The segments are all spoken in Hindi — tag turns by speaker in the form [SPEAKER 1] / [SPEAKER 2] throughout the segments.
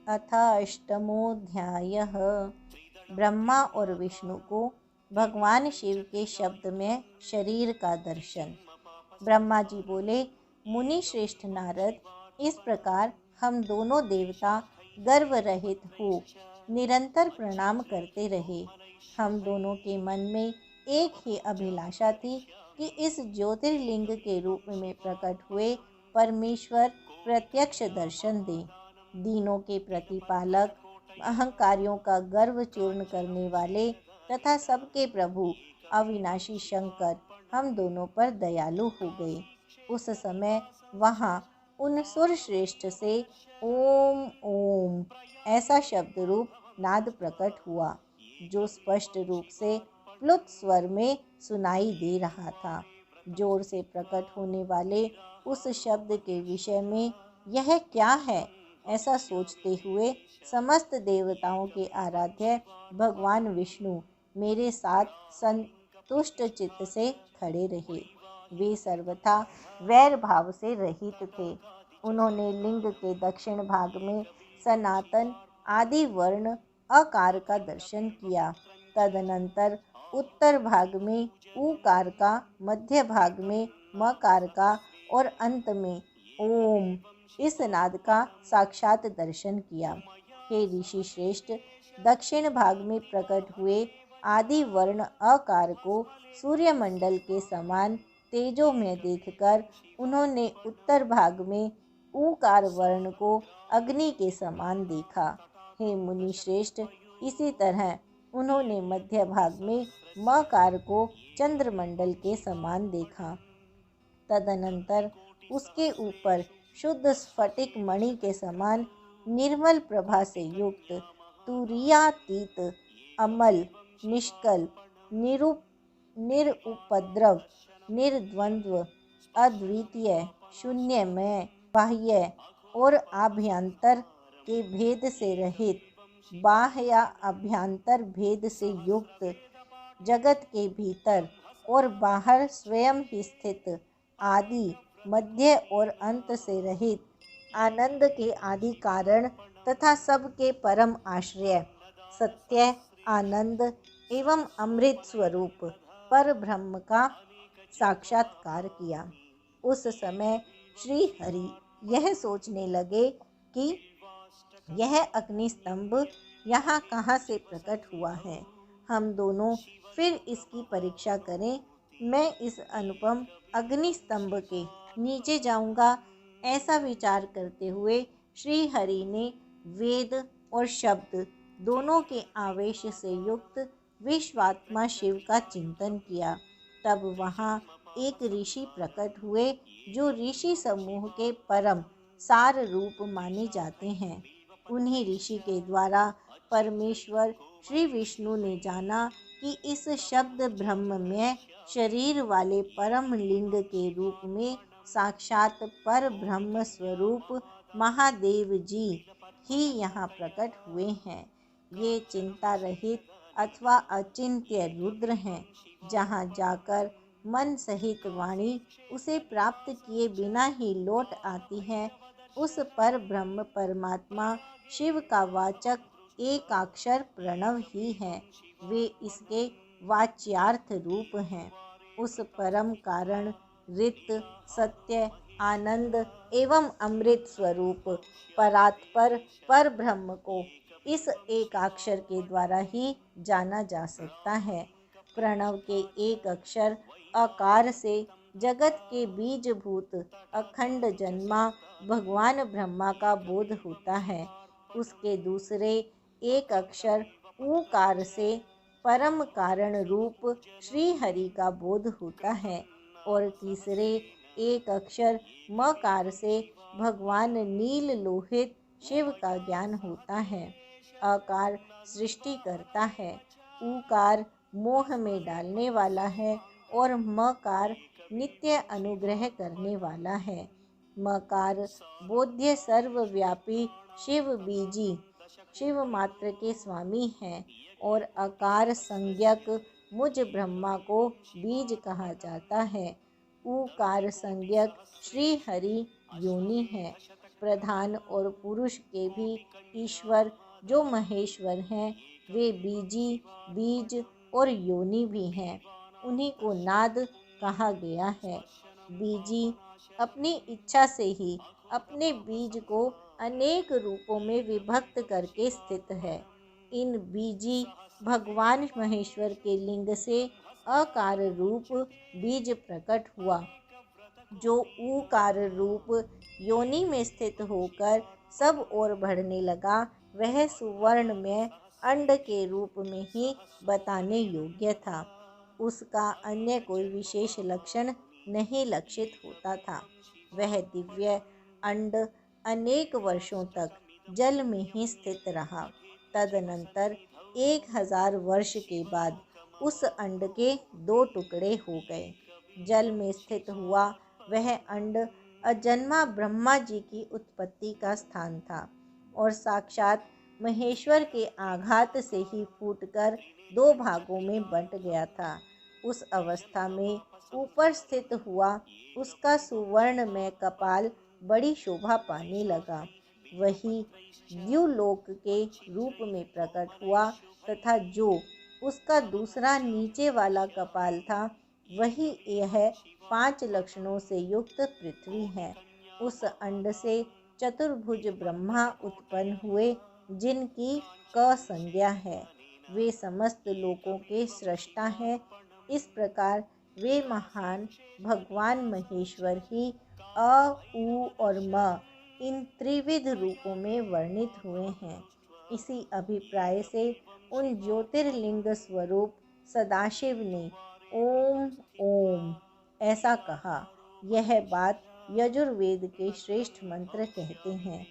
[SPEAKER 1] अथ अष्टमोऽध्यायः। ब्रह्मा और विष्णु को भगवान शिव के शब्द में शरीर का दर्शन। ब्रह्मा जी बोले, मुनि श्रेष्ठ नारद, इस प्रकार हम दोनों देवता गर्व रहित हो निरंतर प्रणाम करते रहे। हम दोनों के मन में एक ही अभिलाषा थी कि इस ज्योतिर्लिंग के रूप में प्रकट हुए परमेश्वर प्रत्यक्ष दर्शन दें। दीनों के प्रतिपालक, अहंकारियों का गर्व चूर्ण करने वाले तथा सबके प्रभु अविनाशी शंकर हम दोनों पर दयालु हो गए। उस समय वहाँ उन सुर श्रेष्ठ से ओम ओम ऐसा शब्द रूप नाद प्रकट हुआ, जो स्पष्ट रूप से प्लुत स्वर में सुनाई दे रहा था। जोर से प्रकट होने वाले उस शब्द के विषय में यह क्या है, ऐसा सोचते हुए समस्त देवताओं के आराध्य भगवान विष्णु मेरे साथ संतुष्ट चित्त से खड़े रहे। वे सर्वथा वैर भाव से रहित थे। उन्होंने लिंग के दक्षिण भाग में सनातन आदि वर्ण अकार का दर्शन किया। तदनंतर उत्तर भाग में ऊकार का, मध्य भाग में मकार का और अंत में ओम इस नाद का साक्षात दर्शन किया। हे ऋषि श्रेष्ठ, दक्षिण भाग में प्रकट हुए आदि वर्ण अकार को सूर्यमंडल के समान तेजो में देखकर उन्होंने उत्तर भाग में ऊकार वर्ण को अग्नि के समान देखा। हे मुनि श्रेष्ठ, इसी तरह उन्होंने मध्य भाग में मकार को चंद्रमंडल के समान देखा। तदनंतर उसके ऊपर शुद्ध स्फटिक मणि के समान निर्मल प्रभा से युक्त, तुरीयातीत, अमल, निष्कल, निरुपद्रव, निर्द्वंद्व, अद्वितीय, शून्यमय, बाह्य और आभ्यंतर के भेद से रहित, बाह्य अभ्यंतर भेद से युक्त, जगत के भीतर और बाहर स्वयं ही स्थित, आदि, मध्य और अंत से रहित, आनंद के आदि कारण तथा सबके परम आश्रय, सत्य, आनंद एवं अमृत स्वरूप पर ब्रह्म का साक्षात्कार किया। उस समय श्री हरि यह सोचने लगे कि यह अग्निस्तंभ यहाँ कहाँ से प्रकट हुआ है। हम दोनों फिर इसकी परीक्षा करें। मैं इस अनुपम अग्निस्तंभ के नीचे जाऊंगा। ऐसा विचार करते हुए श्री हरि ने वेद और शब्द दोनों के आवेश से युक्त विश्वात्मा शिव का चिंतन किया। तब वहाँ एक ऋषि प्रकट हुए, जो ऋषि समूह के परम सार रूप माने जाते हैं। उन्हीं ऋषि के द्वारा परमेश्वर श्री विष्णु ने जाना कि इस शब्द ब्रह्ममय शरीर वाले परम लिंग के रूप में साक्षात पर ब्रह्म स्वरूप महादेव जी ही यहाँ प्रकट हुए हैं। ये चिंता रहित अथवा अचिंत्य रुद्र हैं। जहाँ जाकर मन सहित वाणी उसे प्राप्त किए बिना ही लौट आती है, उस पर ब्रह्म परमात्मा शिव का वाचक एकाक्षर प्रणव ही है। वे इसके वाच्यार्थ रूप हैं। उस परम कारण, रित, सत्य, आनंद एवं अमृत स्वरूप परात्पर पर ब्रह्म को इस एकाक्षर के द्वारा ही जाना जा सकता है। प्रणव के एक अक्षर अकार से जगत के बीजभूत अखंड जन्मा भगवान ब्रह्मा का बोध होता है। उसके दूसरे एक अक्षर ऊकार से परम कारण रूप श्री हरि का बोध होता है और तीसरे एक अक्षर मकार से भगवान नील लोहित शिव का ज्ञान होता है। अकार सृष्टि करता है, ऊकार मोह में डालने वाला है और मकार नित्य अनुग्रह करने वाला है। मकार बोध्य सर्वव्यापी शिव बीजी, शिव मात्र के स्वामी हैं और अकार संज्ञक मुझ ब्रह्मा को बीज कहा जाता है। ऊकार संज्ञक श्री हरि योनि है। प्रधान और पुरुष के भी ईश्वर जो महेश्वर हैं, वे बीजी, बीज और योनि भी हैं। उन्हीं को नाद कहा गया है। बीजी अपनी इच्छा से ही अपने बीज को अनेक रूपों में विभक्त करके स्थित है। इन बीजी भगवान महेश्वर के लिंग से अकार रूप बीज प्रकट हुआ, जो ऊकार रूप योनि में स्थित होकर सब ओर बढ़ने लगा। वह सुवर्ण में अंड के रूप में ही बताने योग्य था। उसका अन्य कोई विशेष लक्षण नहीं लक्षित होता था। वह दिव्य अंड अनेक वर्षों तक जल में ही स्थित रहा। तदनंतर 1000 वर्ष के बाद उस अंड के 2 टुकड़े हो गए। जल में स्थित हुआ वह अंड अजन्मा ब्रह्मा जी की उत्पत्ति का स्थान था और साक्षात महेश्वर के आघात से ही फूटकर 2 भागों में बंट गया था। उस अवस्था में ऊपर स्थित हुआ उसका सुवर्ण में कपाल बड़ी शोभा पाने लगा। वही द्युलोक के रूप में प्रकट हुआ तथा जो उसका दूसरा नीचे वाला कपाल था, वही यह 5 लक्षणों से युक्त पृथ्वी है। उस अंड से चतुर्भुज ब्रह्मा उत्पन्न हुए, जिनकी क संज्ञा है। वे समस्त लोकों के सृष्टा हैं। इस प्रकार वे महान भगवान महेश्वर ही अ, उ और म इन त्रिविध रूपों में वर्णित हुए हैं। इसी अभिप्राय से उन ज्योतिर्लिंग स्वरूप सदाशिव ने ओम ओम ऐसा कहा। यह बात यजुर्वेद के श्रेष्ठ मंत्र कहते हैं।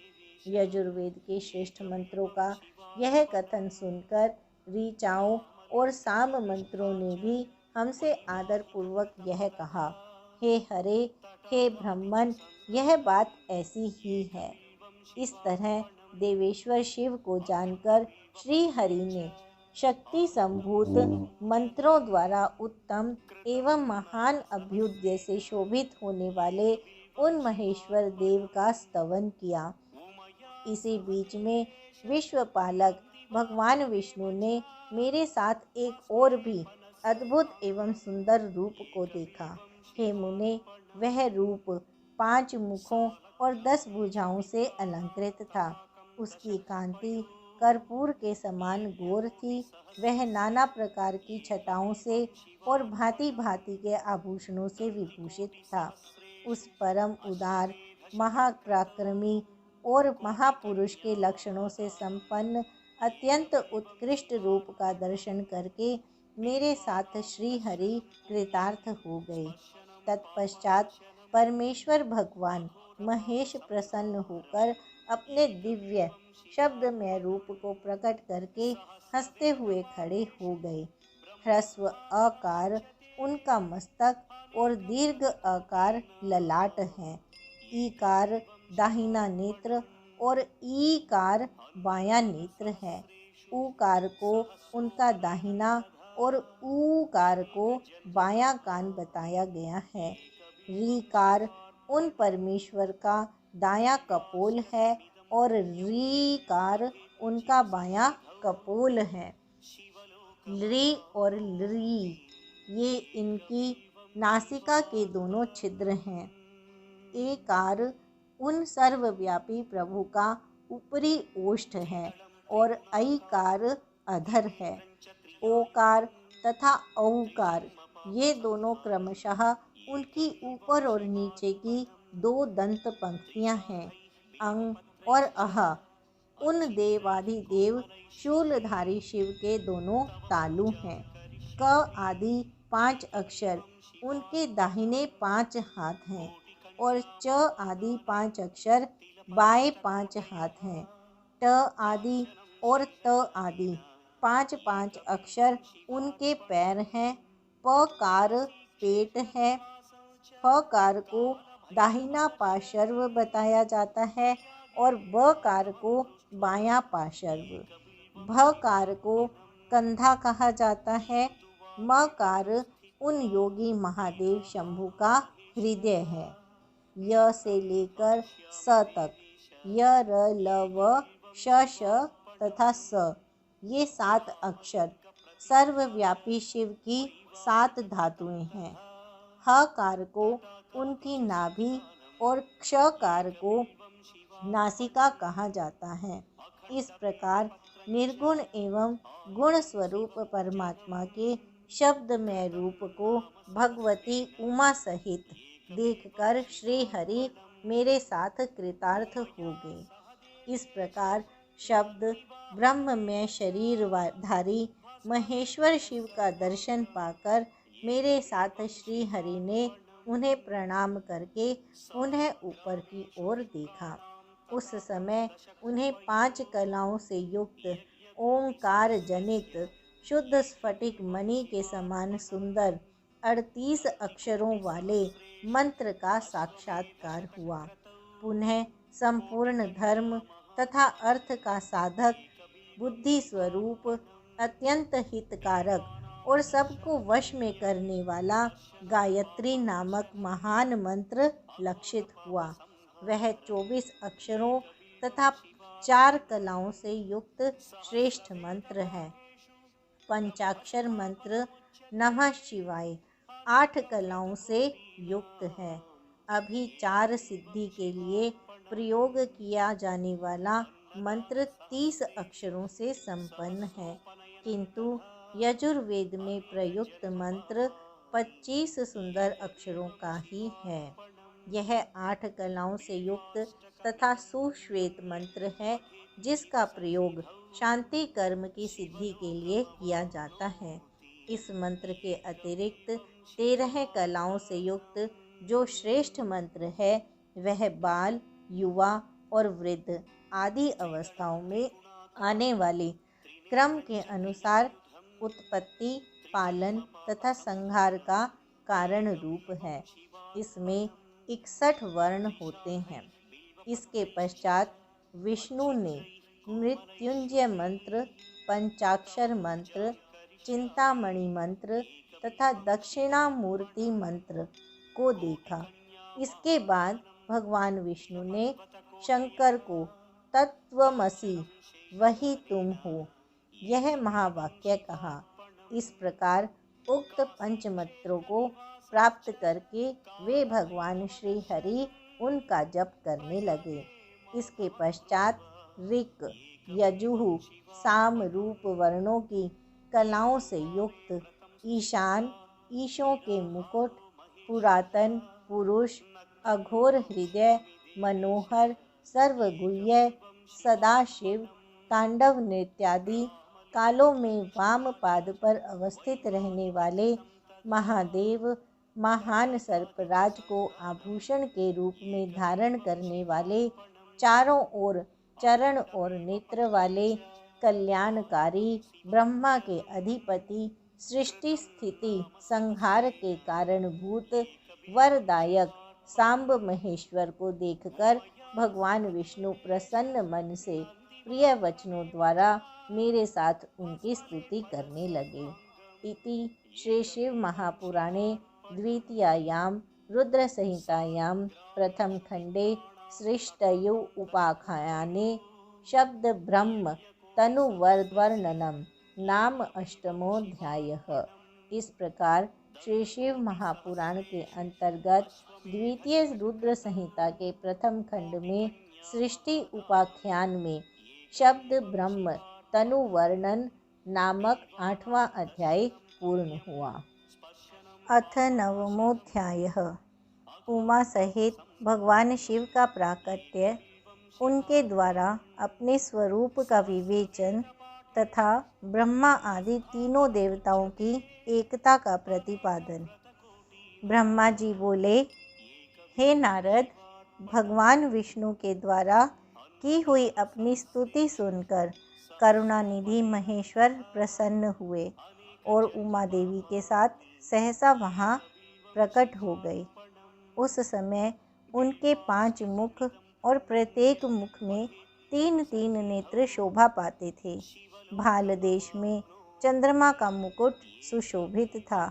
[SPEAKER 1] यजुर्वेद के श्रेष्ठ मंत्रों का यह कथन सुनकर ऋचाओं और साम मंत्रों ने भी हमसे आदरपूर्वक यह कहा, हे हरे, हे ब्रह्मन, यह बात ऐसी ही है। इस तरह देवेश्वर शिव को जानकर श्री हरि ने शक्ति संभूत मंत्रों द्वारा उत्तम एवं महान अभ्युदय से शोभित होने वाले उन महेश्वर देव का स्तवन किया। इसी बीच में विश्वपालक भगवान विष्णु ने मेरे साथ एक और भी अद्भुत एवं सुंदर रूप को देखा। हे मुने, वह रूप 5 मुखों और 10 भुजाओं से अलंकृत था। उसकी कांति कर्पूर के समान गोर थी। वह नाना प्रकार की छटाओं से और भांति भांति के आभूषणों से विभूषित था। उस परम उदार, महापराक्रमी और महापुरुष के लक्षणों से संपन्न अत्यंत उत्कृष्ट रूप का दर्शन करके मेरे साथ श्री हरि कृतार्थ हो गए। तत्पश्चात परमेश्वर भगवान महेश प्रसन्न होकर अपने दिव्य शब्दमय रूप को प्रकट करके हंसते हुए खड़े हो गए। ह्रस्व आकार उनका मस्तक और दीर्घ आकार ललाट है। ईकार दाहिना नेत्र और ईकार बायां नेत्र है। ऊकार को उनका दाहिना और ऊकार को बायां कान बताया गया है। रीकार उन परमेश्वर का दायां कपोल है और रीकार उनका बायां कपोल है। ली और ली ये इनकी नासिका के दोनों छिद्र हैं। एकार उन सर्वव्यापी प्रभु का ऊपरी ओष्ठ है और ऐकार अधर है। ओकार तथा औकार ये दोनों क्रमशः उनकी ऊपर और नीचे की 2 दंत पंक्तियां हैं। अंग और अह उन देवाधिदेव शूलधारी शिव के दोनों तालु हैं। क आदि 5 अक्षर उनके दाहिने 5 हाथ हैं और च आदि 5 अक्षर बाएं 5 हाथ हैं। ट आदि और त आदि 5-5 अक्षर उनके पैर हैं। पकार पेट है। फकार को दाहिना पार्श्व बताया जाता है और बकार को बायां पार्श्व। भकार को कंधा कहा जाता है। मकार उन योगी महादेव शंभु का हृदय है। य से लेकर स तक य, र, ल, व, श, श तथा स, ये 7 अक्षर सर्वव्यापी शिव की 7 धातुएं हैं। हकार को उनकी नाभि और क्षकार को नासिका कहा जाता है। इस प्रकार निर्गुण एवं गुण स्वरूप परमात्मा के शब्दमय रूप को भगवती उमा सहित देखकर श्री हरि मेरे साथ कृतार्थ हो गए। इस प्रकार शब्द ब्रह्ममय शरीरधारी महेश्वर शिव का दर्शन पाकर मेरे साथ श्री हरि ने उन्हें प्रणाम करके पुनः ऊपर की ओर देखा। उस समय उन्हें 5 कलाओं से युक्त ओंकार जनित शुद्ध स्फटिक मणि के समान सुंदर 38 अक्षरों वाले मंत्र का साक्षात्कार हुआ। पुनः संपूर्ण धर्म तथा अर्थ का साधक, बुद्धि स्वरूप, अत्यंत हितकारक और सबको वश में करने वाला गायत्री नामक महान मंत्र लक्षित हुआ। वह 24 अक्षरों तथा 4 कलाओं से युक्त श्रेष्ठ मंत्र है। पंचाक्षर मंत्र नमः शिवाय 8 कलाओं से युक्त है। अभी 4 सिद्धि के लिए प्रयोग किया जाने वाला मंत्र 30 अक्षरों से संपन्न है, किंतु यजुर्वेद में प्रयुक्त मंत्र 25 सुंदर अक्षरों का ही है। यह 8 कलाओं से युक्त तथा सुश्वेत मंत्र है, जिसका प्रयोग शांति कर्म की सिद्धि के लिए किया जाता है। इस मंत्र के अतिरिक्त 13 कलाओं से युक्त जो श्रेष्ठ मंत्र है, वह बाल, युवा और वृद्ध आदि अवस्थाओं में आने वाले क्रम के अनुसार उत्पत्ति, पालन तथा संहार का कारण रूप है। इसमें 61 वर्ण होते हैं। इसके पश्चात विष्णु ने मृत्युंजय मंत्र, पंचाक्षर मंत्र, चिंतामणि मंत्र तथा दक्षिणामूर्ति मंत्र को देखा। इसके बाद भगवान विष्णु ने शंकर को तत्वमसि वही तुम हो, यह महावाक्य कहा। इस प्रकार उक्त पंचमंत्रों को प्राप्त करके वे भगवान श्री हरि उनका जप करने लगे। इसके पश्चात ऋक्, यजुः, साम रूप वर्णों की कलाओं से युक्त ईशान, ईशों के मुकुट, पुरातन, पुरुष, अघोर हृदय, मनोहर, सर्वगुह्य, सदाशिव, तांडव नृत्यादि कालों में वाम पाद पर अवस्थित रहने वाले महादेव, महान सर्पराज को आभूषण के रूप में धारण करने वाले, चारों ओर चरण और नेत्र वाले, कल्याणकारी, ब्रह्मा के अधिपति, सृष्टि स्थिति संहार के कारणभूत, वरदायक सांब महेश्वर को देखकर भगवान विष्णु प्रसन्न मन से प्रिय वचनों द्वारा मेरे साथ उनकी स्तुति करने लगे। इति श्री शिव महापुराणे द्वितीयायां रुद्र संहितायां प्रथम खंडे सृष्टयु उपाख्याने शब्द ब्रह्म तनुवर्णनम नाम अष्टमोऽध्यायः। इस प्रकार श्री शिव महापुराण के अंतर्गत द्वितीय रुद्र संहिता के प्रथम खंड में सृष्टि उपाख्यान में शब्द ब्रह्म तनु वर्णन नामक 8वां अध्याय पूर्ण हुआ। अथ नवमोऽध्यायः। उमा सहित भगवान शिव का प्राकट्य, उनके द्वारा अपने स्वरूप का विवेचन तथा ब्रह्मा आदि तीनों देवताओं की एकता का प्रतिपादन। ब्रह्मा जी बोले, हे नारद, भगवान विष्णु के द्वारा की हुई अपनी स्तुति सुनकर करुणानिधि महेश्वर प्रसन्न हुए और उमा देवी के साथ सहसा वहाँ प्रकट हो गए। उस समय उनके 5 मुख और प्रत्येक मुख में 3-3 नेत्र शोभा पाते थे। भाल देश में चंद्रमा का मुकुट सुशोभित था।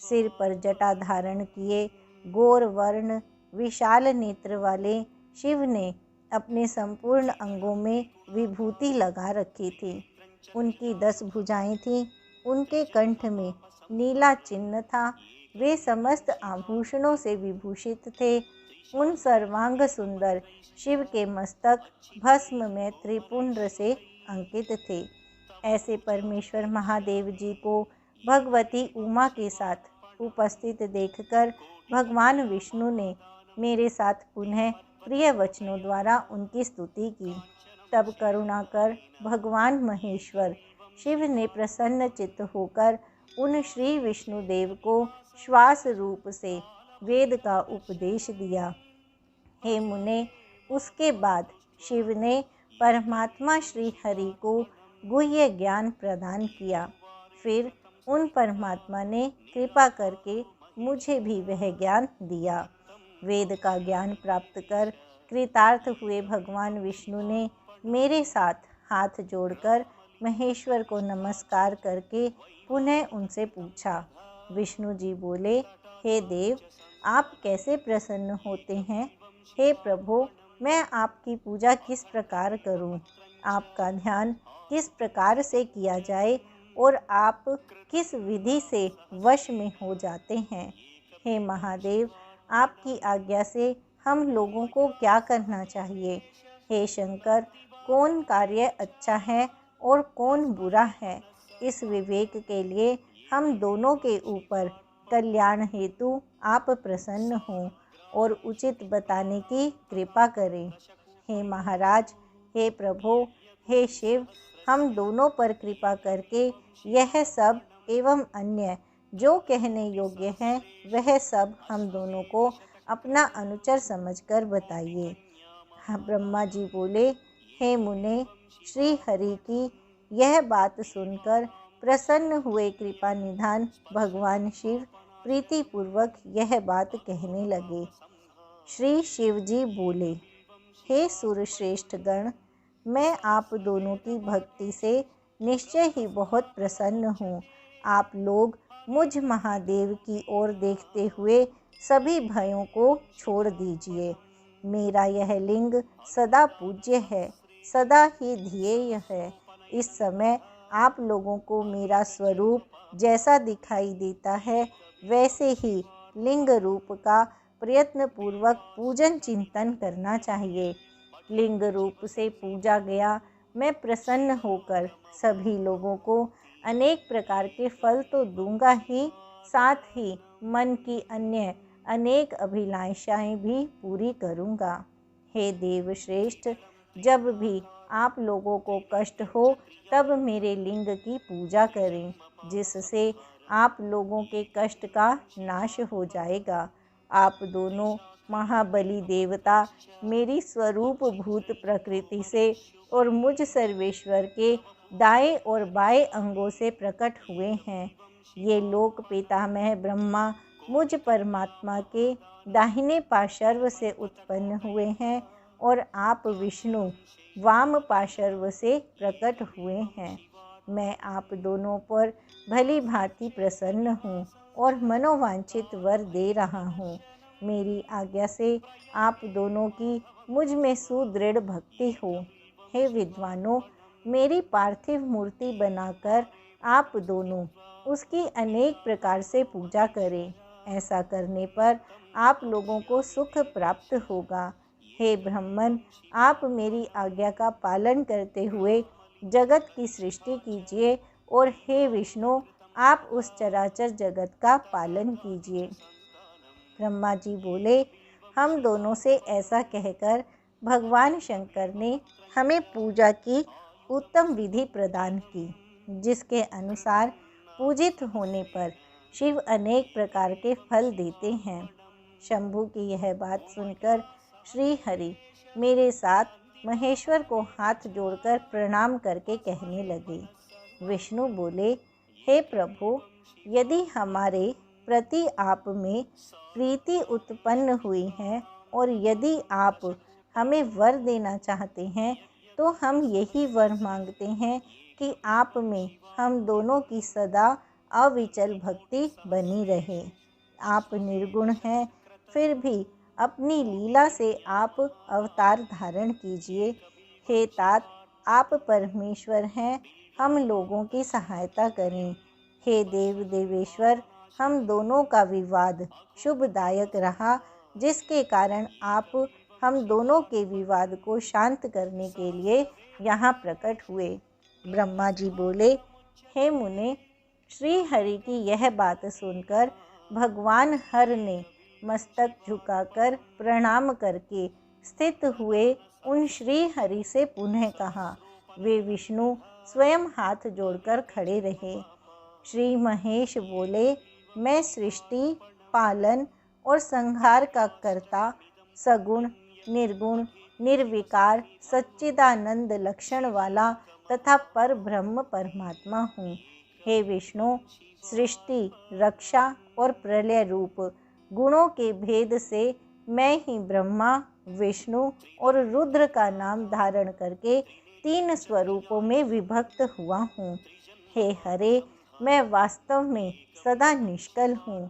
[SPEAKER 1] सिर पर जटा धारण किए गौर वर्ण विशाल नेत्र वाले शिव ने अपने संपूर्ण अंगों में विभूति लगा रखी थी। उनकी 10 भुजाएं थीं। उनके कंठ में नीला चिन्ह था। वे समस्त आभूषणों से विभूषित थे। उन सर्वांग सुंदर शिव के मस्तक भस्म में त्रिपुंड्र से अंकित थे। ऐसे परमेश्वर महादेव जी को भगवती उमा के साथ उपस्थित देखकर भगवान विष्णु ने मेरे साथ पुनः प्रिय वचनों द्वारा उनकी स्तुति की। तब करुणा कर भगवान महेश्वर शिव ने प्रसन्न चित्त होकर उन श्री विष्णुदेव को श्वास रूप से वेद का उपदेश दिया। हे मुने, उसके बाद शिव ने परमात्मा श्री हरि को गुह्य ज्ञान प्रदान किया। फिर उन परमात्मा ने कृपा करके मुझे भी वह ज्ञान दिया। वेद का ज्ञान प्राप्त कर कृतार्थ हुए भगवान विष्णु ने मेरे साथ हाथ जोड़कर महेश्वर को नमस्कार करके पुनः उनसे पूछा। विष्णु जी बोले, हे देव, आप कैसे प्रसन्न होते हैं? हे प्रभु, मैं आपकी पूजा किस प्रकार करूं? आपका ध्यान किस प्रकार से किया जाए और आप किस विधि से वश में हो जाते हैं? हे महादेव, आपकी आज्ञा से हम लोगों को क्या करना चाहिए? हे शंकर, कौन कार्य अच्छा है और कौन बुरा है? इस विवेक के लिए हम दोनों के ऊपर कल्याण हेतु आप प्रसन्न हों और उचित बताने की कृपा करें। हे महाराज, हे प्रभु, हे शिव, हम दोनों पर कृपा करके यह सब एवं अन्य जो कहने योग्य है वह सब हम दोनों को अपना अनुचर समझकर बताइए। ब्रह्मा जी बोले, हे मुने, श्री हरि की यह बात सुनकर प्रसन्न हुए कृपा निधान भगवान शिव प्रीतिपूर्वक यह बात कहने लगे। श्री शिव जी बोले, हे सुरश्रेष्ठ गण, मैं आप दोनों की भक्ति से निश्चय ही बहुत प्रसन्न हूँ। आप लोग मुझ महादेव की ओर देखते हुए सभी भयों को छोड़ दीजिए। मेरा यह लिंग सदा पूज्य है, सदा ही ध्येय है। इस समय आप लोगों को मेरा स्वरूप जैसा दिखाई देता है वैसे ही लिंग रूप का प्रयत्न पूर्वक पूजन चिंतन करना चाहिए। लिंग रूप से पूजा गया मैं प्रसन्न होकर सभी लोगों को अनेक प्रकार के फल तो दूंगा ही, साथ ही मन की अन्य अनेक अभिलाषाएं भी पूरी करूंगा। हे देव श्रेष्ठ, जब भी आप लोगों को कष्ट हो तब मेरे लिंग की पूजा करें, जिससे आप लोगों के कष्ट का नाश हो जाएगा। आप दोनों महाबली देवता मेरी स्वरूप भूत प्रकृति से और मुझ सर्वेश्वर के दाएं और बाएं अंगों से प्रकट हुए हैं। ये लोक पितामह ब्रह्मा मुझ परमात्मा के दाहिने पार्श्व से उत्पन्न हुए हैं और आप विष्णु वाम पार्श्व से प्रकट हुए हैं। मैं आप दोनों पर भली भांति प्रसन्न हूँ और मनोवांछित वर दे रहा हूँ। मेरी आज्ञा से आप दोनों की मुझ में सुदृढ़ भक्ति हो। हे विद्वानों, मेरी पार्थिव मूर्ति बनाकर आप दोनों उसकी अनेक प्रकार से पूजा करें। ऐसा करने पर आप लोगों को सुख प्राप्त होगा। हे ब्राह्मण, आप मेरी आज्ञा का पालन करते हुए जगत की सृष्टि कीजिए और हे विष्णु, आप उस चराचर जगत का पालन कीजिए। ब्रह्मा जी बोले, हम दोनों से ऐसा कहकर भगवान शंकर ने हमें पूजा की उत्तम विधि प्रदान की, जिसके अनुसार पूजित होने पर शिव अनेक प्रकार के फल देते हैं। शंभु की यह बात सुनकर श्री हरि मेरे साथ महेश्वर को हाथ जोड़कर प्रणाम करके कहने लगे। विष्णु बोले, हे प्रभु, यदि हमारे प्रति आप में प्रीति उत्पन्न हुई है और यदि आप हमें वर देना चाहते हैं तो हम यही वर मांगते हैं कि आप में हम दोनों की सदा अविचल भक्ति बनी रहे। आप निर्गुण हैं, फिर भी अपनी लीला से आप अवतार धारण कीजिए। हे तात, आप परमेश्वर हैं, हम लोगों की सहायता करें। हे देव देवेश्वर, हम दोनों का विवाद शुभदायक रहा, जिसके कारण आप हम दोनों के विवाद को शांत करने के लिए यहाँ प्रकट हुए। ब्रह्मा जी बोले, हे मुने, श्री हरि की यह बात सुनकर भगवान हर ने मस्तक झुकाकर प्रणाम करके स्थित हुए उन श्री हरि से पुनः कहा। वे विष्णु स्वयं हाथ जोड़कर खड़े रहे। श्री महेश बोले, मैं सृष्टि, पालन और संहार का कर्ता, सगुण, निर्गुण, निर्विकार, सच्चिदानंद लक्षण वाला तथा पर ब्रह्म परमात्मा हूँ। हे विष्णु, सृष्टि, रक्षा और प्रलय रूप गुणों के भेद से मैं ही ब्रह्मा, विष्णु और रुद्र का नाम धारण करके 3 स्वरूपों में विभक्त हुआ हूँ। हे हरे, मैं वास्तव में सदा निष्कल हूँ।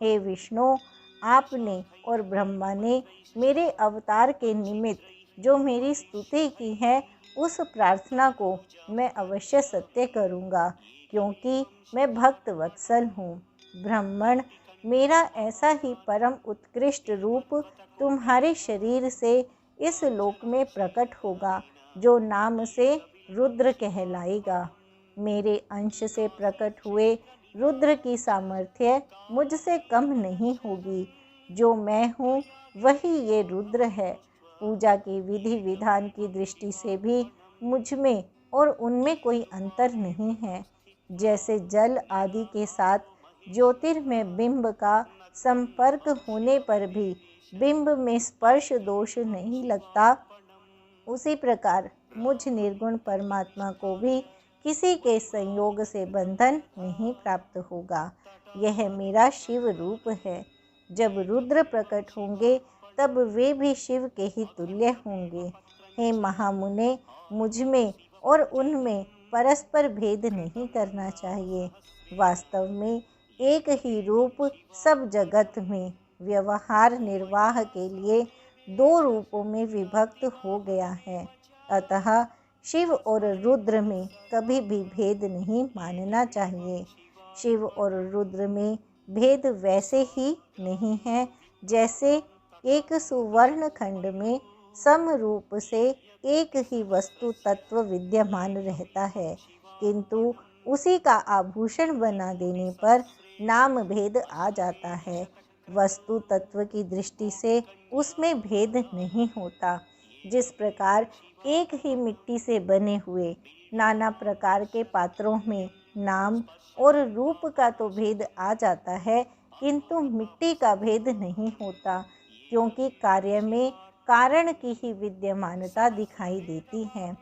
[SPEAKER 1] हे विष्णु, आपने और ब्रह्मा ने मेरे अवतार के निमित्त जो मेरी स्तुति की है, उस प्रार्थना को मैं अवश्य सत्य करूँगा, क्योंकि मैं भक्त वत्सल हूँ। ब्राह्मण, मेरा ऐसा ही परम उत्कृष्ट रूप तुम्हारे शरीर से इस लोक में प्रकट होगा, जो नाम से रुद्र कहलाएगा। मेरे अंश से प्रकट हुए रुद्र की सामर्थ्य मुझसे कम नहीं होगी। जो मैं हूँ वही ये रुद्र है। पूजा के विधि विधान की दृष्टि से भी मुझ में और उनमें कोई अंतर नहीं है। जैसे जल आदि के साथ ज्योतिर्मय बिंब का संपर्क होने पर भी बिंब में स्पर्श दोष नहीं लगता, उसी प्रकार मुझ निर्गुण परमात्मा को भी किसी के संयोग से बंधन नहीं प्राप्त होगा। यह मेरा शिव रूप है। जब रुद्र प्रकट होंगे तब वे भी शिव के ही तुल्य होंगे। हे महामुने, मुझ में और उनमें परस्पर भेद नहीं करना चाहिए। वास्तव में एक ही रूप सब जगत में व्यवहार निर्वाह के लिए 2 रूपों में विभक्त हो गया है। अतः शिव और रुद्र में कभी भी भेद नहीं मानना चाहिए। शिव और रुद्र में भेद वैसे ही नहीं है जैसे एक सुवर्ण खंड में समरूप से एक ही वस्तु तत्व विद्यमान रहता है, किंतु उसी का आभूषण बना देने पर नाम भेद आ जाता है। वस्तु तत्व की दृष्टि से उसमें भेद नहीं होता। जिस प्रकार एक ही मिट्टी से बने हुए नाना प्रकार के पात्रों में नाम और रूप का तो भेद आ जाता है, किंतु मिट्टी का भेद नहीं होता, क्योंकि कार्य में कारण की ही विद्यमानता दिखाई देती है।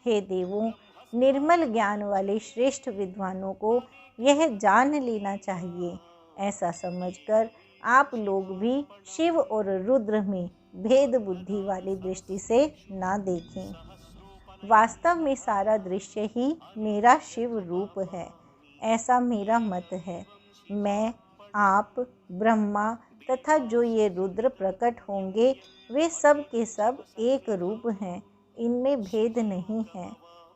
[SPEAKER 1] हे देवों, निर्मल ज्ञान वाले श्रेष्ठ विद्वानों को यह जान लेना चाहिए। ऐसा समझकर आप लोग भी शिव और रुद्र में भेद बुद्धि वाली दृष्टि से ना देखें। वास्तव में सारा दृश्य ही मेरा शिव रूप है, ऐसा मेरा मत है। मैं, आप, ब्रह्मा तथा जो ये रुद्र प्रकट होंगे, वे सब के सब एक रूप हैं। इनमें भेद नहीं है।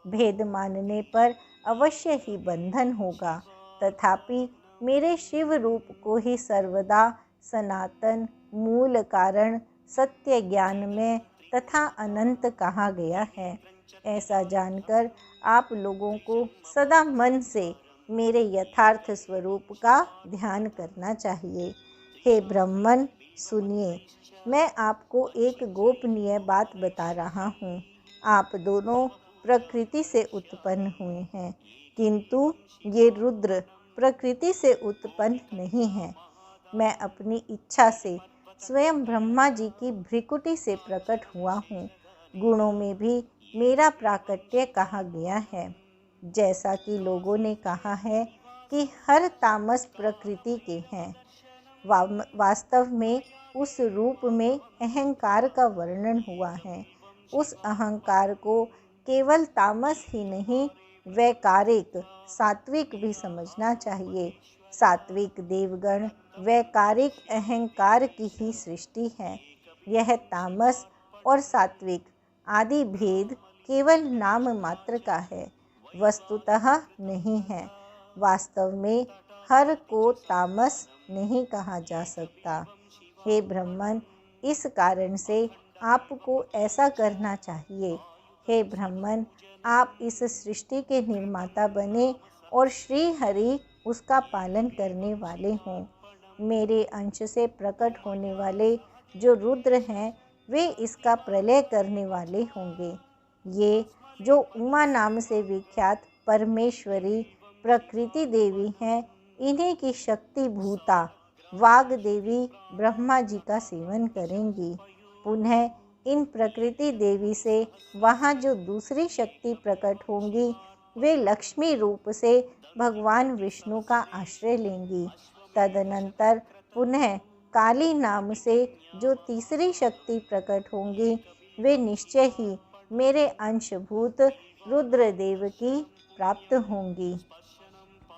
[SPEAKER 1] भेद मानने पर अवश्य ही बंधन होगा। तथापि मेरे शिव रूप को ही सर्वदा सनातन, मूल कारण, सत्य ज्ञान में तथा अनंत कहा गया है। ऐसा जानकर आप लोगों को सदा मन से मेरे यथार्थ स्वरूप का ध्यान करना चाहिए। हे ब्राह्मण, सुनिए, मैं आपको एक गोपनीय बात बता रहा हूँ। आप दोनों प्रकृति से उत्पन्न हुए हैं, किंतु ये रुद्र प्रकृति से उत्पन्न नहीं है। मैं अपनी इच्छा से स्वयं ब्रह्मा जी की भ्रिकुटी से प्रकट हुआ हूँ। गुणों में भी मेरा प्राकट्य कहा गया है। जैसा कि लोगों ने कहा है कि हर तामस प्रकृति के हैं, वास्तव में उस रूप में अहंकार का वर्णन हुआ है। उस अहंकार को केवल तामस ही नहीं, वैकारिक, सात्विक भी समझना चाहिए। सात्विक देवगण वैकारिक अहंकार की ही सृष्टि है। यह तामस और सात्विक आदि भेद केवल नाम मात्र का है, वस्तुतः नहीं है। वास्तव में हर को तामस नहीं कहा जा सकता। हे ब्राह्मण, इस कारण से आपको ऐसा करना चाहिए। हे ब्राह्मण, आप इस सृष्टि के निर्माता बने और श्री हरि उसका पालन करने वाले हों। मेरे अंश से प्रकट होने वाले जो रुद्र हैं, वे इसका प्रलय करने वाले होंगे। ये जो उमा नाम से विख्यात परमेश्वरी प्रकृति देवी हैं, इन्हीं की शक्ति भूता वाग देवी ब्रह्मा जी का सेवन करेंगी। पुनः इन प्रकृति देवी से वहाँ जो दूसरी शक्ति प्रकट होंगी, वे लक्ष्मी रूप से भगवान विष्णु का आश्रय लेंगी। तदनंतर पुनः काली नाम से जो तीसरी शक्ति प्रकट होंगी, वे निश्चय ही मेरे अंशभूत रुद्रदेव की प्राप्त होंगी।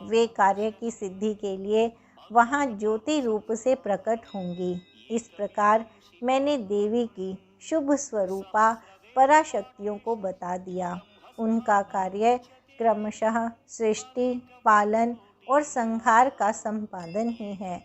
[SPEAKER 1] वे कार्य की सिद्धि के लिए वहाँ ज्योति रूप से प्रकट होंगी। इस प्रकार मैंने देवी की शुभ स्वरूपा पराशक्तियों को बता दिया। उनका कार्य क्रमशः सृष्टि, पालन और संहार का संपादन ही है।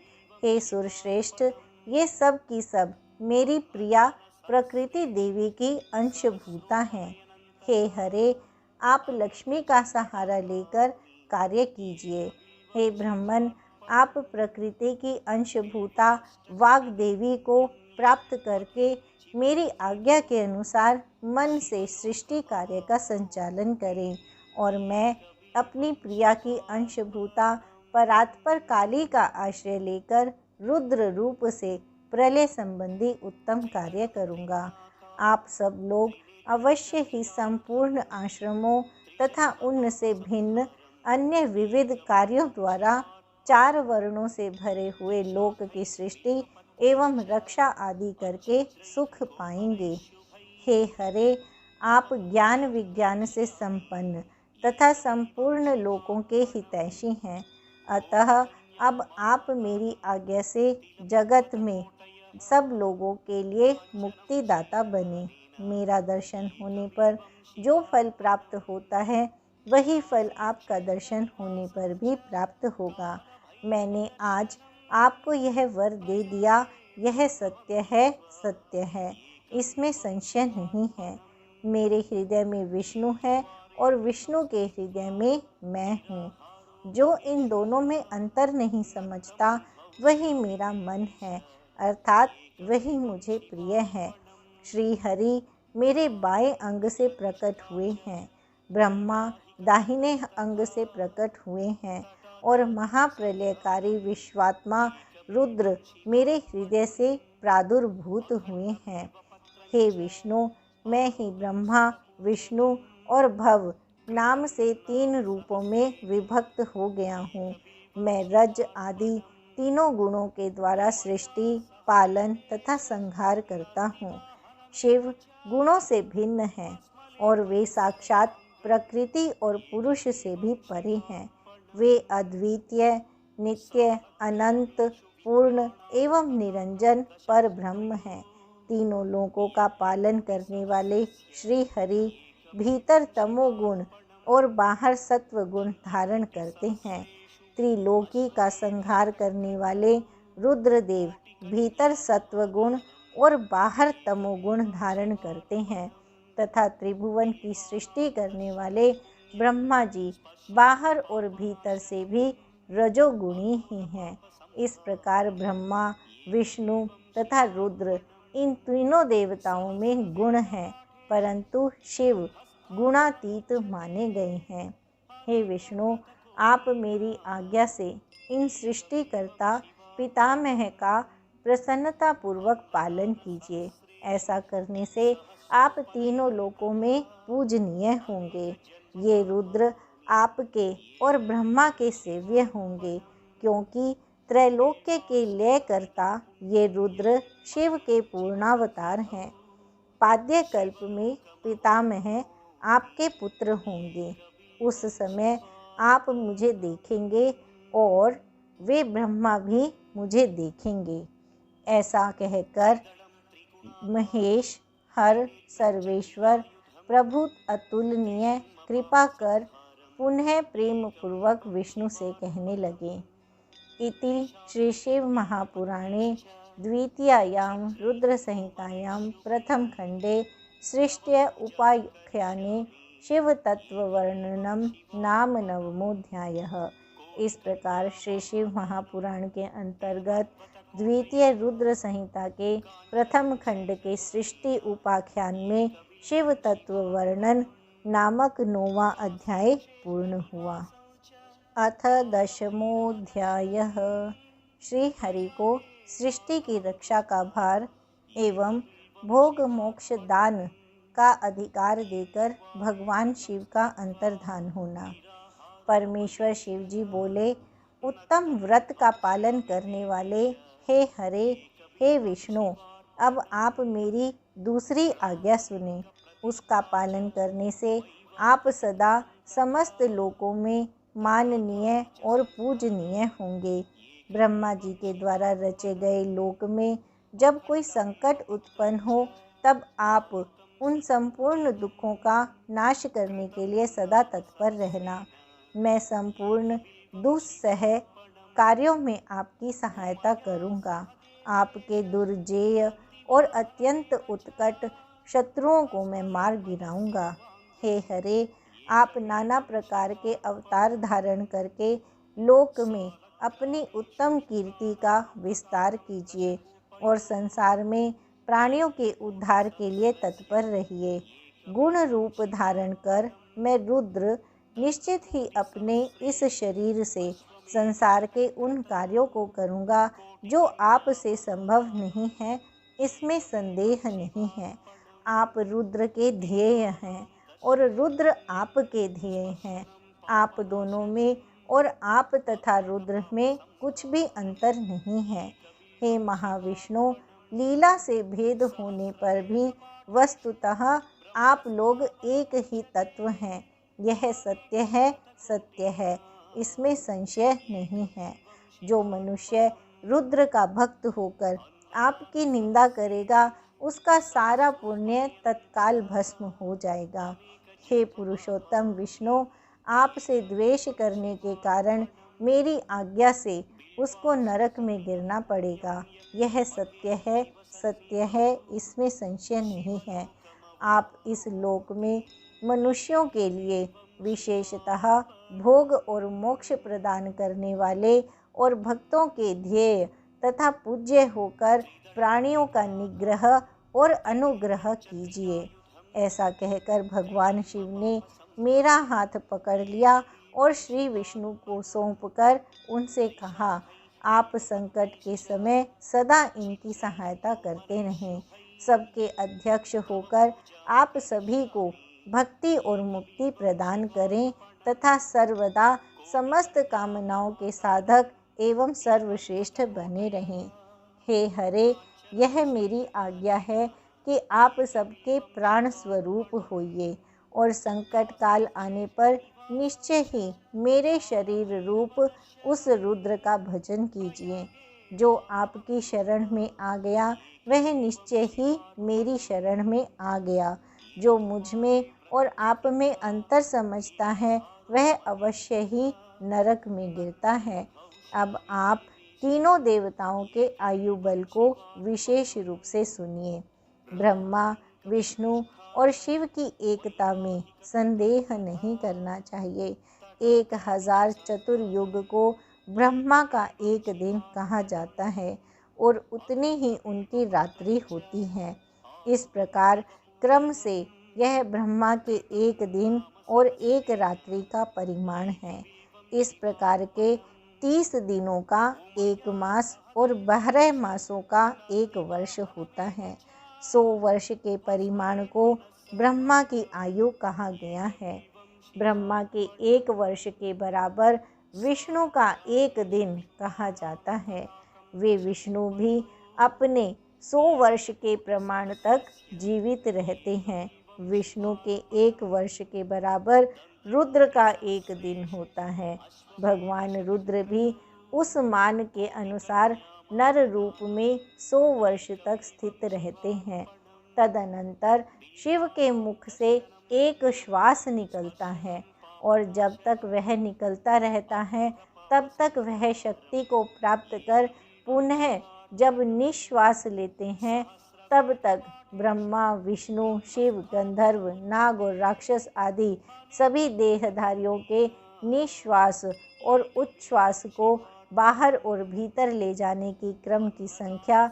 [SPEAKER 1] हे सुरश्रेष्ठ, ये सब की सब मेरी प्रिया प्रकृति देवी की अंशभूता हैं। हे हरे, आप लक्ष्मी का सहारा लेकर कार्य कीजिए। हे ब्राह्मण, आप प्रकृति की अंशभूता वाग देवी को प्राप्त करके मेरी आज्ञा के अनुसार मन से सृष्टि कार्य का संचालन करें और मैं अपनी प्रिया की अंशभूता परात्पर काली का आश्रय लेकर रुद्र रूप से प्रलय संबंधी उत्तम कार्य करूँगा। आप सब लोग अवश्य ही संपूर्ण आश्रमों तथा उनसे भिन्न अन्य विविध कार्यों द्वारा 4 वर्णों से भरे हुए लोक की सृष्टि एवं रक्षा आदि करके सुख पाएंगे। हे हरे, आप ज्ञान विज्ञान से संपन्न तथा संपूर्ण लोकों के हितैषी हैं। अतः अब आप मेरी आज्ञा से जगत में सब लोगों के लिए मुक्तिदाता बने। मेरा दर्शन होने पर जो फल प्राप्त होता है, वही फल आपका दर्शन होने पर भी प्राप्त होगा। मैंने आज आपको यह वर दे दिया, यह सत्य है, सत्य है, इसमें संशय नहीं है। मेरे हृदय में विष्णु है और विष्णु के हृदय में मैं हूँ। जो इन दोनों में अंतर नहीं समझता, वही मेरा मन है, अर्थात वही मुझे प्रिय है। श्री हरि मेरे बाएं अंग से प्रकट हुए हैं, ब्रह्मा दाहिने अंग से प्रकट हुए हैं और महाप्रलयकारी विश्वात्मा रुद्र मेरे हृदय से प्रादुर्भूत हुए हैं। हे विष्णु, मैं ही ब्रह्मा, विष्णु और भव नाम से 3 रूपों में विभक्त हो गया हूँ। मैं रज आदि तीनों गुणों के द्वारा सृष्टि, पालन तथा संहार करता हूँ। शिव गुणों से भिन्न हैं और वे साक्षात प्रकृति और पुरुष से भी परे हैं। वे अद्वितीय, नित्य, अनंत, पूर्ण एवं निरंजन पर ब्रह्म हैं। तीनों लोकों का पालन करने वाले श्री हरि भीतर तमोगुण और बाहर सत्व गुण धारण करते हैं। त्रिलोकी का संहार करने वाले रुद्रदेव भीतर सत्व गुण और बाहर तमोगुण धारण करते हैं तथा त्रिभुवन की सृष्टि करने वाले ब्रह्मा जी बाहर और भीतर से भी रजोगुणी ही हैं। इस प्रकार ब्रह्मा, विष्णु तथा रुद्र इन तीनों देवताओं में गुण हैं, परंतु शिव गुणातीत माने गए हैं। हे विष्णु, आप मेरी आज्ञा से इन सृष्टिकर्ता पितामह का प्रसन्नतापूर्वक पालन कीजिए। ऐसा करने से आप तीनों लोकों में पूजनीय होंगे। ये रुद्र आपके और ब्रह्मा के सेव्य होंगे, क्योंकि त्रैलोक्य के लयकर्ता ये रुद्र शिव के पूर्णावतार हैं। पाद्य कल्प में पितामह आपके पुत्र होंगे। उस समय आप मुझे देखेंगे और वे ब्रह्मा भी मुझे देखेंगे। ऐसा कहकर महेश, हर, सर्वेश्वर, प्रभु अतुलनीय, कृपा कर पुनः प्रेम पूर्वक विष्णु से कहने लगे। इति श्री शिव महापुराणे द्वितीयायां रुद्रसंहितायां प्रथम खंडे सृष्ट्य उपाख्याने शिवतत्ववर्णनम नाम नवमोऽध्यायः। इस प्रकार श्री शिव महापुराण के अंतर्गत द्वितीय रुद्र संहिता के प्रथम खंड के सृष्टि उपाख्यान में शिव तत्व वर्णन नामक 9वां अध्याय पूर्ण हुआ। अथ 10मोऽध्यायः। श्री हरि को सृष्टि की रक्षा का भार एवं भोग मोक्ष दान का अधिकार देकर भगवान शिव का अंतर्धान होना। परमेश्वर शिव जी बोले, उत्तम व्रत का पालन करने वाले हे हरे, हे विष्णु, अब आप मेरी दूसरी आज्ञा सुने। उसका पालन करने से आप सदा समस्त लोकों में माननीय और पूजनीय होंगे। ब्रह्मा जी के द्वारा रचे गए लोक में जब कोई संकट उत्पन्न हो तब आप उन संपूर्ण दुखों का नाश करने के लिए सदा तत्पर रहना। मैं संपूर्ण दुस्सह कार्यों में आपकी सहायता करूँगा। आपके दुर्जेय और अत्यंत उत्कट शत्रुओं को मैं मार गिराऊंगा। हे हरे, आप नाना प्रकार के अवतार धारण करके लोक में अपनी उत्तम कीर्ति का विस्तार कीजिए और संसार में प्राणियों के उद्धार के लिए तत्पर रहिए। गुण रूप धारण कर मैं रुद्र निश्चित ही अपने इस शरीर से संसार के उन कार्यों को करूँगा जो आप से संभव नहीं है, इसमें संदेह नहीं है। आप रुद्र के ध्येय हैं और रुद्र आपके ध्येय हैं। आप दोनों में और आप तथा रुद्र में कुछ भी अंतर नहीं है। हे महाविष्णु, लीला से भेद होने पर भी वस्तुतः आप लोग एक ही तत्व हैं। यह सत्य है, इसमें संशय नहीं है। जो मनुष्य रुद्र का भक्त होकर आपकी निंदा करेगा उसका सारा पुण्य तत्काल भस्म हो जाएगा। हे पुरुषोत्तम विष्णु, आपसे द्वेष करने के कारण मेरी आज्ञा से उसको नरक में गिरना पड़ेगा। यह सत्य है, इसमें संशय नहीं है। आप इस लोक में मनुष्यों के लिए विशेषतः भोग और मोक्ष प्रदान करने वाले और भक्तों के ध्येय तथा पूज्य होकर प्राणियों का निग्रह और अनुग्रह कीजिए। ऐसा कहकर भगवान शिव ने मेरा हाथ पकड़ लिया और श्री विष्णु को सौंपकर उनसे कहा, आप संकट के समय सदा इनकी सहायता करते रहें। सबके अध्यक्ष होकर आप सभी को भक्ति और मुक्ति प्रदान करें तथा सर्वदा समस्त कामनाओं के साधक एवं सर्वश्रेष्ठ बने रहें। हे हरे, यह मेरी आज्ञा है कि आप सबके प्राण स्वरूप होइए और संकट काल आने पर निश्चय ही मेरे शरीर रूप उस रुद्र का भजन कीजिए। जो आपकी शरण में आ गया वह निश्चय ही मेरी शरण में आ गया। जो मुझ में और आप में अंतर समझता है वह अवश्य ही नरक में गिरता है। अब आप तीनों देवताओं के आयु बल को विशेष रूप से सुनिए। ब्रह्मा, विष्णु और शिव की एकता में संदेह नहीं करना चाहिए। 1000 चतुर्युग को ब्रह्मा का एक दिन कहा जाता है और उतनी ही उनकी रात्रि होती है। इस प्रकार क्रम से यह ब्रह्मा के एक दिन और एक रात्रि का परिमाण है। इस प्रकार के 30 दिनों का एक मास और 12 मासों का एक वर्ष होता है। 100 वर्ष के परिमाण को ब्रह्मा की आयु कहा गया है। ब्रह्मा के एक वर्ष के बराबर विष्णु का एक दिन कहा जाता है। वे विष्णु भी अपने 100 वर्ष के प्रमाण तक जीवित रहते हैं। विष्णु के एक वर्ष के बराबर रुद्र का एक दिन होता है। भगवान रुद्र भी उस मान के अनुसार नर रूप में 100 वर्ष तक स्थित रहते हैं। तदनंतर शिव के मुख से एक श्वास निकलता है और जब तक वह निकलता रहता है तब तक वह शक्ति को प्राप्त कर पुनः जब निश्वास लेते हैं तब तक ब्रह्मा, विष्णु, शिव, गंधर्व, नाग और राक्षस आदि सभी देहधारियों के निश्वास और उच्छ्वास को बाहर और भीतर ले जाने की क्रम की संख्या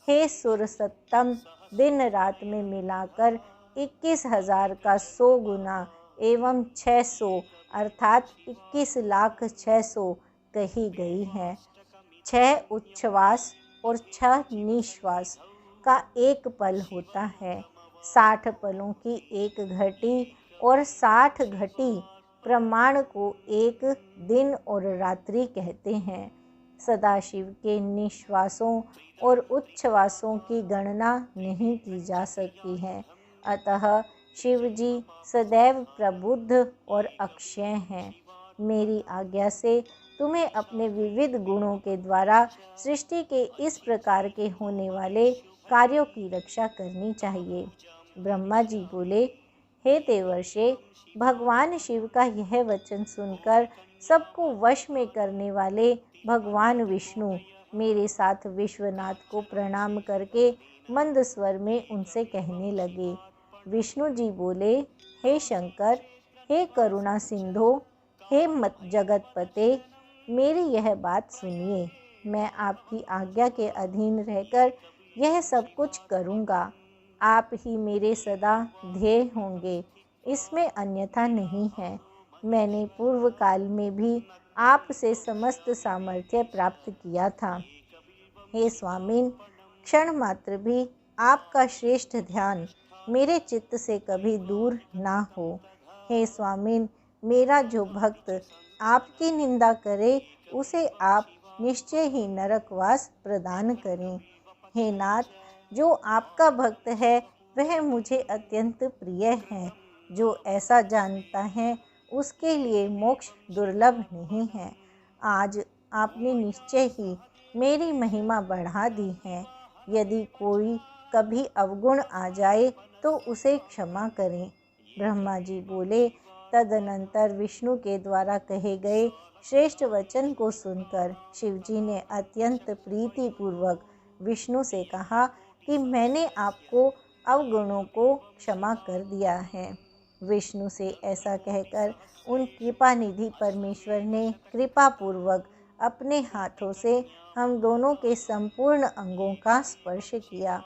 [SPEAKER 1] हे सुरसत्तम दिन रात में मिलाकर 21,000 का 100 गुना एवं 600 अर्थात 21,06,000 कही गई है। 6 उच्छ्वास और 6 निश्वास का एक पल होता है। 60 पलों की एक घटी और 60 घटी प्रमाण को एक दिन और रात्रि कहते हैं। सदाशिव के निश्वासों और उच्छ्वासों की गणना नहीं की जा सकती है। अतः शिव जी सदैव प्रबुद्ध और अक्षय हैं। मेरी आज्ञा से तुम्हें अपने विविध गुणों के द्वारा सृष्टि के इस प्रकार के होने वाले कार्यों की रक्षा करनी चाहिए। ब्रह्मा जी बोले, हे देवर्षे, भगवान शिव का यह वचन सुनकर सबको वश में करने वाले भगवान विष्णु मेरे साथ विश्वनाथ को प्रणाम करके मंद स्वर में उनसे कहने लगे। विष्णु जी बोले, हे शंकर, हे करुणा सिंधो, हे मत जगतपते, मेरी यह बात सुनिए। मैं आपकी आज्ञा के अधीन रहकर यह सब कुछ करूँगा। आप ही मेरे सदा ध्येय होंगे, इसमें अन्यथा नहीं है। मैंने पूर्व काल में भी आपसे समस्त सामर्थ्य प्राप्त किया था। हे स्वामिन, क्षण मात्र भी आपका श्रेष्ठ ध्यान मेरे चित्त से कभी दूर ना हो। हे स्वामिन, मेरा जो भक्त आपकी निंदा करे उसे आप निश्चय ही नरकवास प्रदान करें। हे नाथ, जो आपका भक्त है वह मुझे अत्यंत प्रिय है। जो ऐसा जानता है उसके लिए मोक्ष दुर्लभ नहीं है। आज आपने निश्चय ही मेरी महिमा बढ़ा दी है। यदि कोई कभी अवगुण आ जाए तो उसे क्षमा करें। ब्रह्मा जी बोले, तदनंतर विष्णु के द्वारा कहे गए श्रेष्ठ वचन को सुनकर शिवजी ने अत्यंत प्रीतिपूर्वक विष्णु से कहा कि मैंने आपको अवगुणों को क्षमा कर दिया है। विष्णु से ऐसा कहकर उन कृपानिधि परमेश्वर ने कृपापूर्वक अपने हाथों से हम दोनों के संपूर्ण अंगों का स्पर्श किया।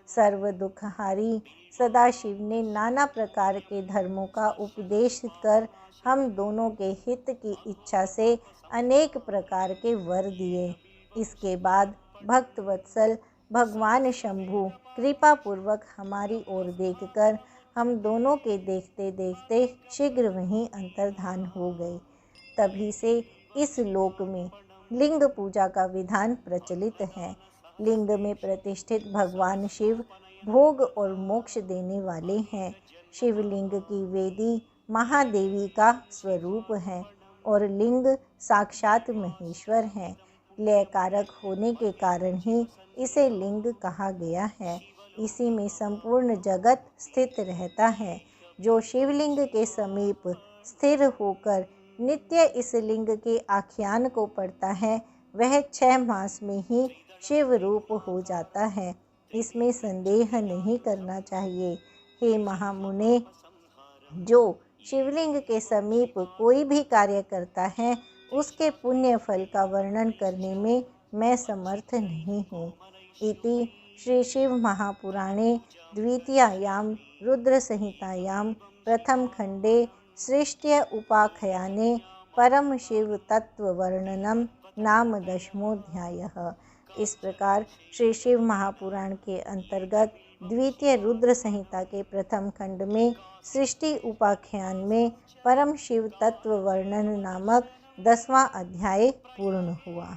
[SPEAKER 1] सर्व दुखहारी सदाशिव ने नाना प्रकार के धर्मों का उपदेश कर हम दोनों के हित की इच्छा से अनेक प्रकार के वर दिए। इसके बाद भक्तवत्सल भगवान शंभु कृपापूर्वक हमारी ओर देखकर हम दोनों के देखते देखते शीघ्र वहीं अंतर्धान हो गए। तभी से इस लोक में लिंग पूजा का विधान प्रचलित है। लिंग में प्रतिष्ठित भगवान शिव भोग और मोक्ष देने वाले हैं। शिवलिंग की वेदी महादेवी का स्वरूप है और लिंग साक्षात महेश्वर है। लय कारक होने के कारण ही इसे लिंग कहा गया है। इसी में संपूर्ण जगत स्थित रहता है। जो शिवलिंग के समीप स्थिर होकर नित्य इस लिंग के आख्यान को पढ़ता है वह 6 मास में ही शिव रूप हो जाता है। इसमें संदेह नहीं करना चाहिए। हे महामुने, जो शिवलिंग के समीप कोई भी कार्य करता है उसके पुण्य फल का वर्णन करने में मैं समर्थ नहीं हूँ। इति श्री शिव महापुराणे द्वितीयायां रुद्र संहितायां प्रथम खंडे सृष्ट्य उपाख्याने परम शिव तत्व वर्णनम नाम 10वां। इस प्रकार श्री शिव महापुराण के अंतर्गत द्वितीय रुद्र संहिता के प्रथम खंड में सृष्टि उपाख्यान में परम शिव तत्व वर्णन नामक 10वां अध्याय पूर्ण हुआ।